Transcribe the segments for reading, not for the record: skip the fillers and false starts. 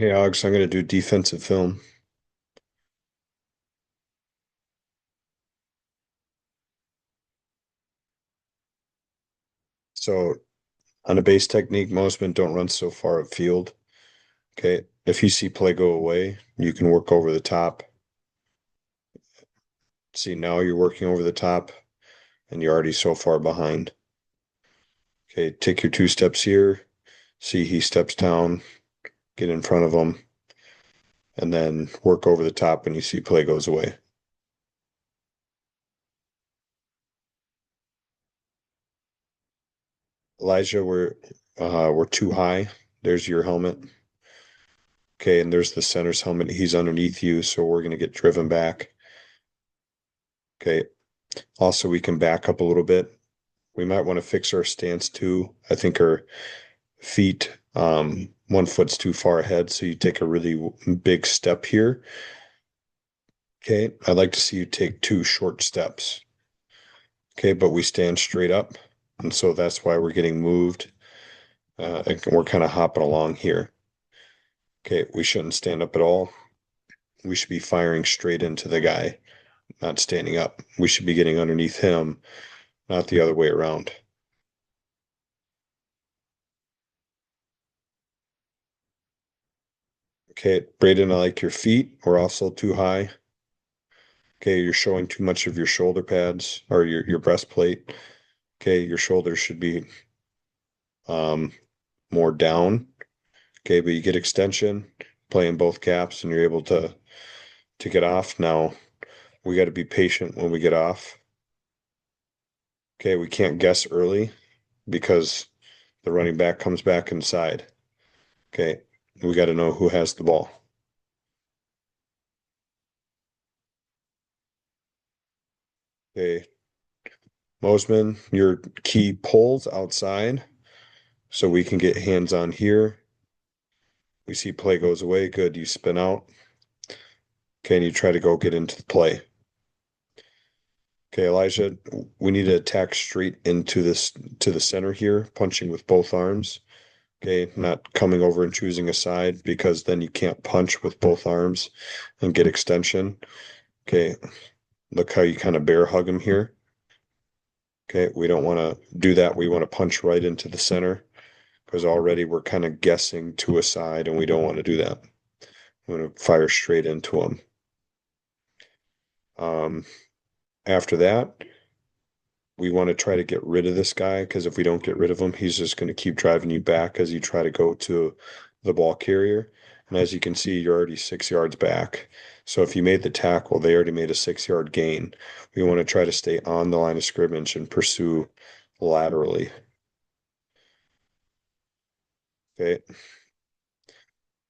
Hey Alex, I'm going to do defensive film. So on a base technique, most men don't run so far upfield. Okay. If you see play go away, you can work over the top. See, now you're working over the top and you're already so far behind. Okay. Take your two steps here. See, he steps down, get in front of him, and then work over the top when you see play goes away. Elijah, we're too high. There's your helmet. Okay, and there's the center's helmet. He's underneath you, so we're going to get driven back. Okay. Also, we can back up a little bit. We might want to fix our stance too. I think our feet, one foot's too far ahead, so you take a really big step here. Okay, I'd like to see you take two short steps. Okay, but we stand straight up, and so that's why we're getting moved. And we're kind of hopping along here. Okay, we shouldn't stand up at all. We should be firing straight into the guy, not standing up. We should be getting underneath him, not the other way around. Okay, Braden, I like your feet. We're also too high. Okay, you're showing too much of your shoulder pads or your breastplate. Okay, your shoulders should be um more down. Okay, but you get extension, playing both caps, and you're able to get off. Now we got to be patient when we get off. Okay, we can't guess early because the running back comes back inside. Okay, we got to know who has the ball. Okay, Mosman, your key pulls outside so we can get hands on here. We see play goes away. Good. You spin out. Okay, and you try to go get into the play. Okay, Elijah, we need to attack straight into this to the center here, punching with both arms. Okay, not coming over and choosing a side because then you can't punch with both arms and get extension. Okay, look how you kind of bear hug him here. Okay, we don't want to do that. We want to punch right into the center because already we're kind of guessing to a side and we don't want to do that. We want to fire straight into him. Um, After that, we want to try to get rid of this guy because if we don't get rid of him, he's just going to keep driving you back as you try to go to the ball carrier. And as you can see, you're already 6 yards back. So if you made the tackle, they already made a 6 yard gain. We want to try to stay on the line of scrimmage and pursue laterally. Okay.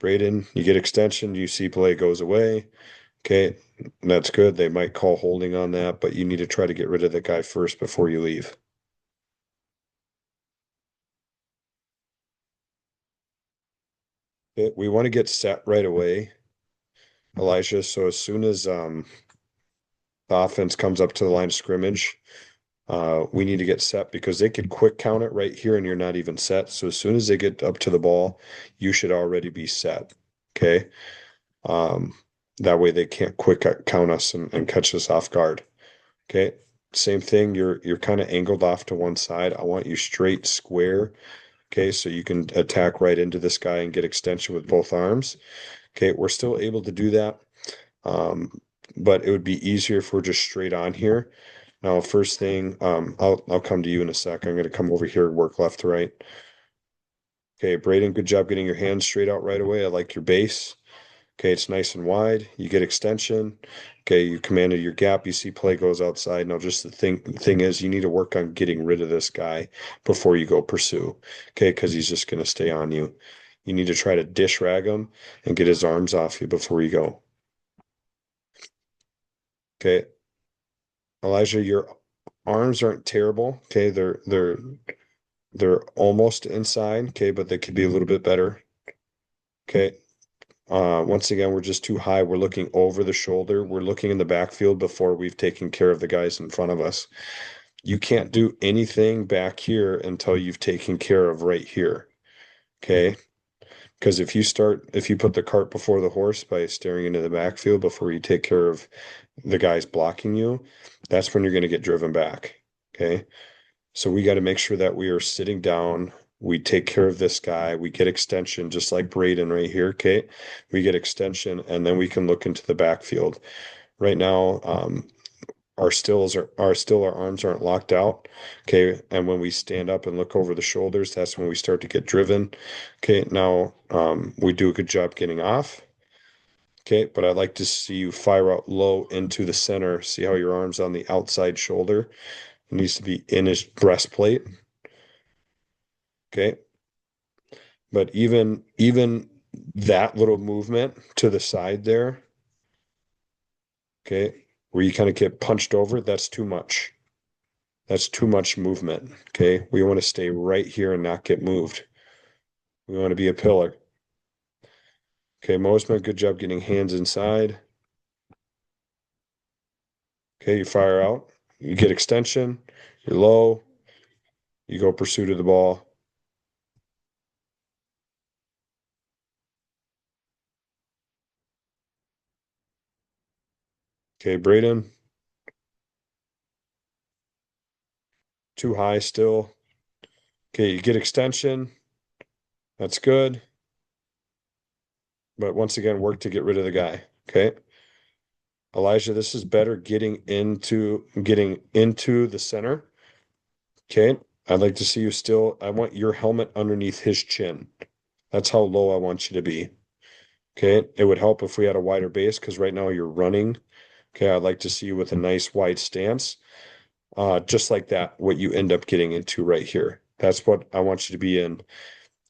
Braden, you get extension, you see play goes away. Okay. That's good. They might call holding on that, but you need to try to get rid of the guy first before you leave. Okay. We want to get set right away, Elijah. So as soon as the offense comes up to the line of scrimmage, we need to get set because they could quick count it right here and you're not even set. So as soon as they get up to the ball, you should already be set. Okay. Um, that way they can't quick count us and catch us off guard. Okay. Same thing. You're kind of angled off to one side. I want you straight square. Okay, so you can attack right into this guy and get extension with both arms. Okay, we're still able to do that. Um, but it would be easier if we're just straight on here. Now, first thing, I'll come to you in a sec. I'm going to come over here and work left to right. Okay, Braden, good job getting your hands straight out right away. I like your base. Okay, it's nice and wide. You get extension. Okay, you commanded your gap. You see play goes outside. Now, just the thing is, you need to work on getting rid of this guy before you go pursue. Okay, because he's just going to stay on you. You need to try to dish rag him and get his arms off you before you go. Okay, Elijah, your arms aren't terrible. Okay, they're almost inside. Okay, but they could be a little bit better. Okay. Once again, we're just too high. We're looking over the shoulder. We're looking in the backfield before we've taken care of the guys in front of us. You can't do anything back here until you've taken care of right here. Okay. Because if you put the cart before the horse by staring into the backfield before you take care of the guys blocking you, that's when you're going to get driven back. Okay. So we got to make sure that we are sitting down. We take care of this guy. We get extension, just like Braden right here. Okay. We get extension and then we can look into the backfield. Right now, our arms aren't locked out. Okay. And when we stand up and look over the shoulders, that's when we start to get driven. Okay. Now, we do a good job getting off. Okay. But I'd like to see you fire out low into the center. See how your arm's on the outside shoulder. It needs to be in his breastplate. Okay. But even that little movement to the side there, okay, where you kind of get punched over, that's too much. That's too much movement. Okay. We want to stay right here and not get moved. We want to be a pillar. Okay, Mosman, good job getting hands inside. Okay, you fire out. You get extension. You're low. You go pursuit of the ball. Okay, Braden. Too high still. Okay, you get extension. That's good. But once again, work to get rid of the guy. Okay. Elijah, this is better getting into the center. Okay. I'd like to see you still. I want your helmet underneath his chin. That's how low I want you to be. Okay. It would help if we had a wider base because right now you're running. Okay. I'd like to see you with a nice wide stance. Just like that, what you end up getting into right here. That's what I want you to be in.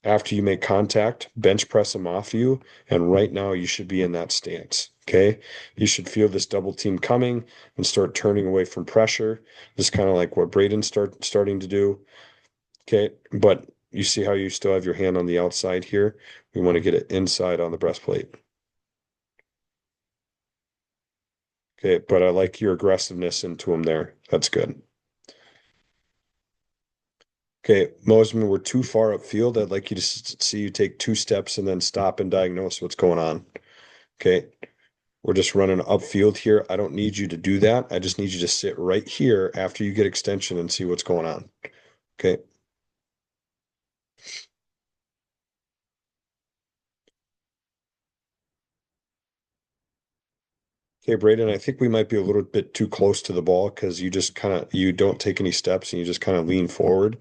After you make contact, bench press them off you. And right now you should be in that stance. Okay. You should feel this double team coming and start turning away from pressure. This is kind of like what Braden's starting to do. Okay. But you see how you still have your hand on the outside here. We want to get it inside on the breastplate. Okay. But I like your aggressiveness into him there. That's good. Okay, Mosman, we're too far upfield. I'd like you to see you take 2 steps and then stop and diagnose what's going on. Okay, we're just running upfield here. I don't need you to do that. I just need you to sit right here after you get extension and see what's going on. Okay. Okay, Braden, I think we might be a little bit too close to the ball because you don't take any steps and you just kind of lean forward.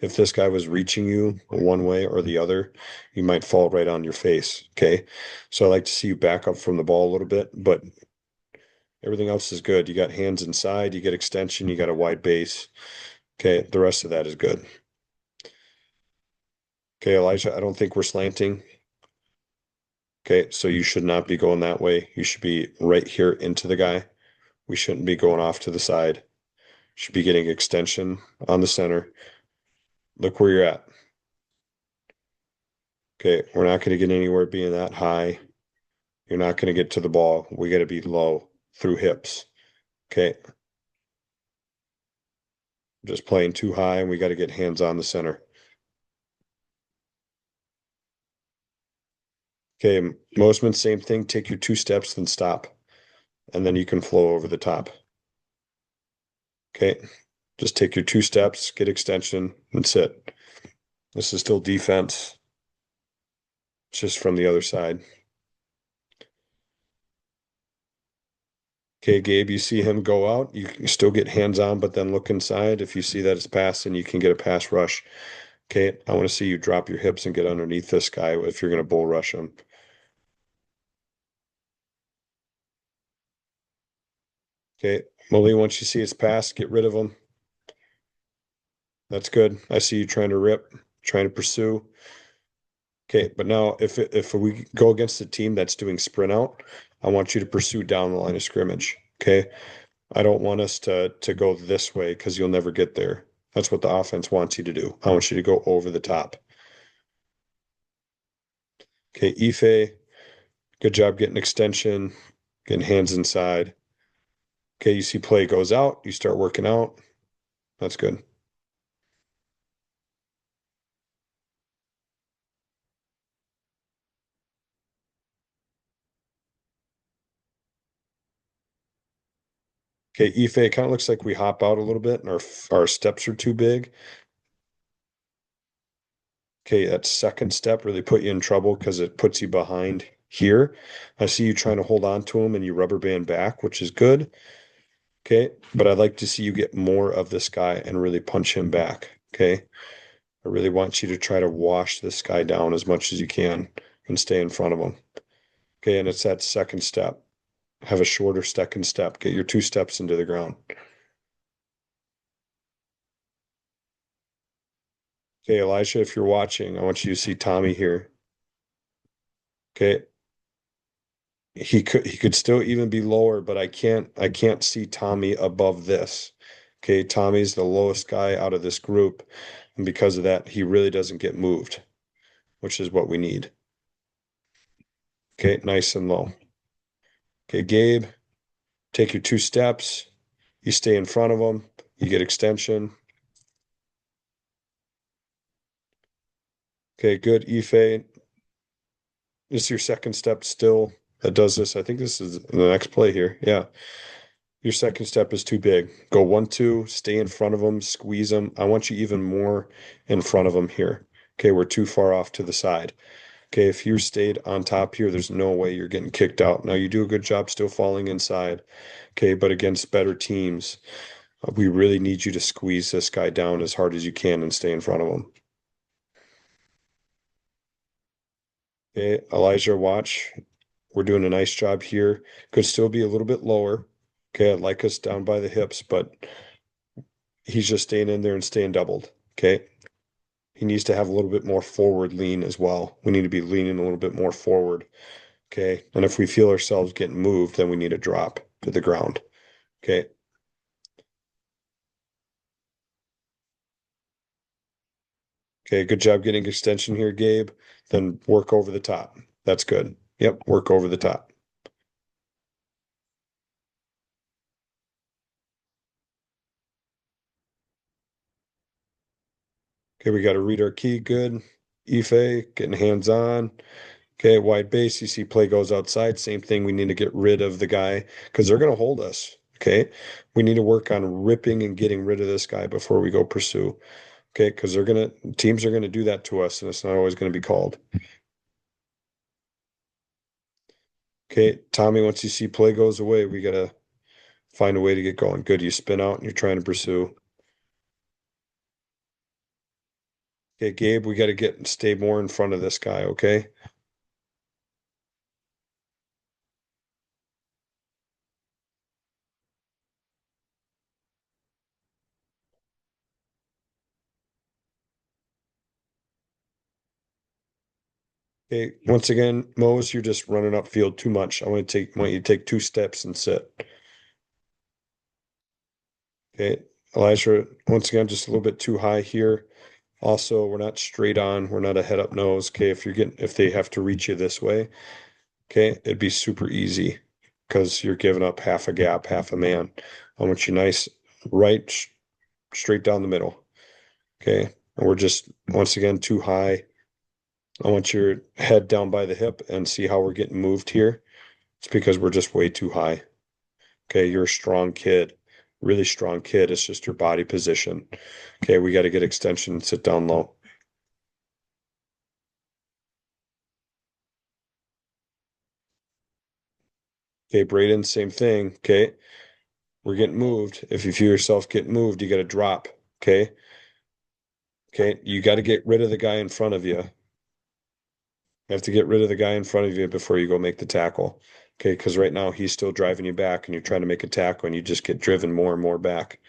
If this guy was reaching you one way or the other, you might fall right on your face. Okay. So I like to see you back up from the ball a little bit, but everything else is good. You got hands inside, you get extension, you got a wide base. Okay, the rest of that is good. Okay, Elijah, I don't think we're slanting. Okay, so you should not be going that way. You should be right here into the guy. We shouldn't be going off to the side. Should be getting extension on the center. Look where you're at. Okay, we're not going to get anywhere being that high. You're not going to get to the ball. We got to be low through hips. Okay. Just playing too high and we got to get hands on the center. Okay, Mosman, same thing. Take your 2 steps, then stop. And then you can flow over the top. Okay, just take your 2 steps, get extension, and sit. This is still defense, just from the other side. Okay, Gabe, you see him go out. You can still get hands on, but then look inside. If you see that it's passing, you can get a pass rush. Okay, I want to see you drop your hips and get underneath this guy if you're going to bull rush him. Okay, Molly, once you see it's passed, get rid of him. That's good. I see you trying to rip, trying to pursue. Okay, but now if we go against a team that's doing sprint out, I want you to pursue down the line of scrimmage. Okay. I don't want us to go this way because you'll never get there. That's what the offense wants you to do. I want you to go over the top. Okay, Ife, good job getting extension, getting hands inside. Okay, you see play goes out, you start working out. That's good. Okay, Ife, it kind of looks like we hop out a little bit and our steps are too big. Okay, that second step really put you in trouble because it puts you behind here. I see you trying to hold on to him and you rubber band back, which is good. Okay, but I'd like to see you get more of this guy and really punch him back. Okay, I really want you to try to wash this guy down as much as you can and stay in front of him. Okay, and it's that second step. Have a shorter second step. Get your two steps into the ground. Okay, Elijah, if you're watching, I want you to see Tommy here. Okay, he could still even be lower, but I can't see Tommy above this. Okay, Tommy's the lowest guy out of this group, and because of that, he really doesn't get moved, which is what we need. Okay, nice and low. Okay, Gabe, take your two steps. You stay in front of him. You get extension. Okay, good. Ife, this is your second step still that does this. I think this is the next play here. Yeah. Your second step is too big. Go 1-2, stay in front of them, squeeze them. I want you even more in front of them here. Okay, we're too far off to the side. Okay, if you stayed on top here, there's no way you're getting kicked out. Now, you do a good job still falling inside. Okay, but against better teams, we really need you to squeeze this guy down as hard as you can and stay in front of him. Okay, Elijah, watch. We're doing a nice job here. Could still be a little bit lower. Okay, I'd like us down by the hips, but he's just staying in there and staying doubled. Okay. He needs to have a little bit more forward lean as well. We need to be leaning a little bit more forward. Okay. And if we feel ourselves getting moved, then we need to drop to the ground. Okay. Okay. Good job getting extension here, Gabe. Then work over the top. That's good. Yep. Work over the top. Okay. We got to read our key. Good. Ife getting hands on. Okay, wide base, you see play goes outside. Same thing. We need to get rid of the guy because they're going to hold us. Okay. We need to work on ripping and getting rid of this guy before we go pursue. Okay, because teams are gonna do that to us, and it's not always gonna be called. Okay, Tommy, once you see play goes away, we gotta find a way to get going. Good, you spin out and you're trying to pursue. Okay, Gabe, we gotta stay more in front of this guy, okay? Okay, once again, Mose, you're just running upfield too much. Want you to take two steps and sit. Okay, Elijah, once again, just a little bit too high here. Also, we're not straight on. We're not a head up nose. Okay, if they have to reach you this way, okay, it'd be super easy because you're giving up half a gap, half a man. I want you nice, right, straight down the middle. Okay, and we're just once again too high. I want your head down by the hip and see how we're getting moved here. It's because we're just way too high. Okay, you're a strong kid, really strong kid. It's just your body position. Okay, we got to get extension and sit down low. Okay, Braden, same thing. Okay, we're getting moved. If you feel yourself getting moved, you got to drop. Okay. Okay. You got to get rid of the guy in front of you. You have to get rid of the guy in front of you before you go make the tackle. Okay. Because right now he's still driving you back and you're trying to make a tackle and you just get driven more and more back.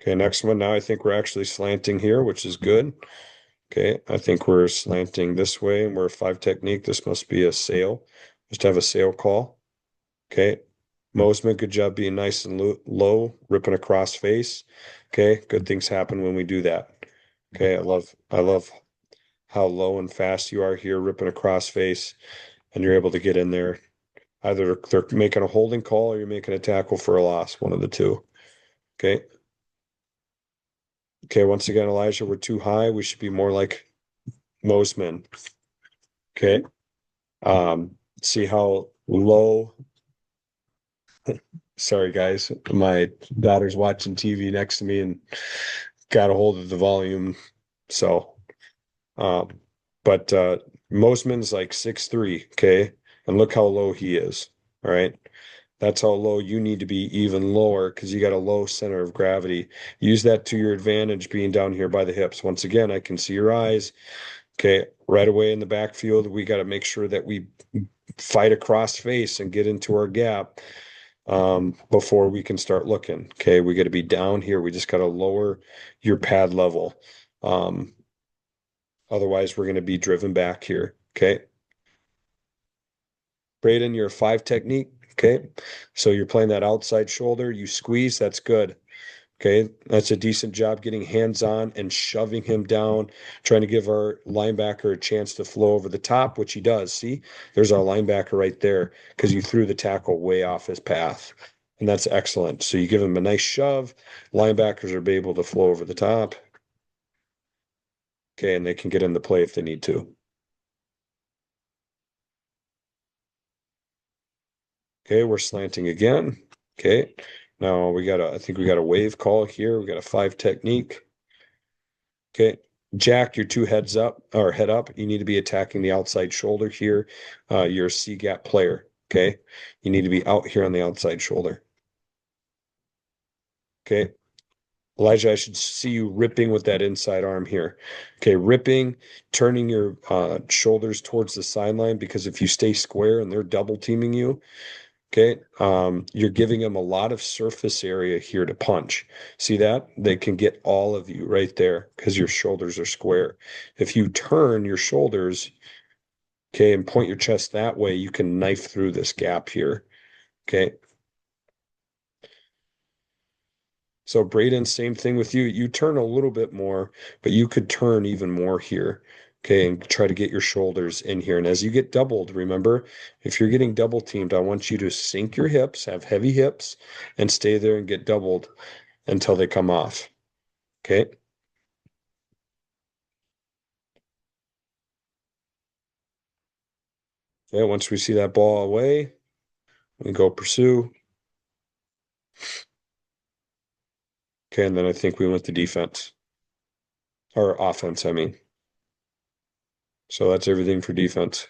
Okay. Next one. Now I think we're actually slanting here, which is good. Okay. I think we're slanting this way and we're a five technique. This must be a sail. Just have a sail call. Okay. Mosman, good job being nice and low, ripping across face. Okay. Good things happen when we do that. Okay. I love how low and fast you are here, ripping across face, and you're able to get in there. Either they're making a holding call or you're making a tackle for a loss, one of the two. Okay. Okay. Once again, Elijah, we're too high. We should be more like Mosman. Okay. See how low. Sorry, guys. My daughter's watching TV next to me and got a hold of the volume. So, um, but Mosman's like 6'3", okay? And look how low he is. All right. That's how low you need to be, even lower, because you got a low center of gravity. Use that to your advantage being down here by the hips. Once again, I can see your eyes. Okay, right away in the backfield, we got to make sure that we fight across face and get into our gap before we can start looking. Okay, we got to be down here. We just got to lower your pad level. Um, Otherwise, we're going to be driven back here. Okay. Braden, you're a 5 technique. Okay. So you're playing that outside shoulder. You squeeze. That's good. Okay. That's a decent job getting hands on and shoving him down, trying to give our linebacker a chance to flow over the top, which he does. See, there's our linebacker right there because you threw the tackle way off his path. And that's excellent. So you give him a nice shove. Linebackers are able to flow over the top. Okay. And they can get in the play if they need to. Okay, we're slanting again. Okay, now I think we got a wave call here. We got a 5 technique. Okay, Jack, your 2 heads up or head up. You need to be attacking the outside shoulder here. You're a C gap player. Okay, you need to be out here on the outside shoulder. Okay, Elijah, I should see you ripping with that inside arm here. Okay, ripping, turning your shoulders towards the sideline because if you stay square and they're double teaming you, okay, you're giving them a lot of surface area here to punch. See that? They can get all of you right there because your shoulders are square. If you turn your shoulders, okay, and point your chest that way, you can knife through this gap here. Okay. So Braden, same thing with you. You turn a little bit more, but you could turn even more here. Okay, and try to get your shoulders in here. And as you get doubled, remember, if you're getting double teamed, I want you to sink your hips, have heavy hips, and stay there and get doubled until they come off. Okay. Okay, once we see that ball away, we go pursue. Okay, and then I think we went to defense. Or offense, I mean. So that's everything for defense.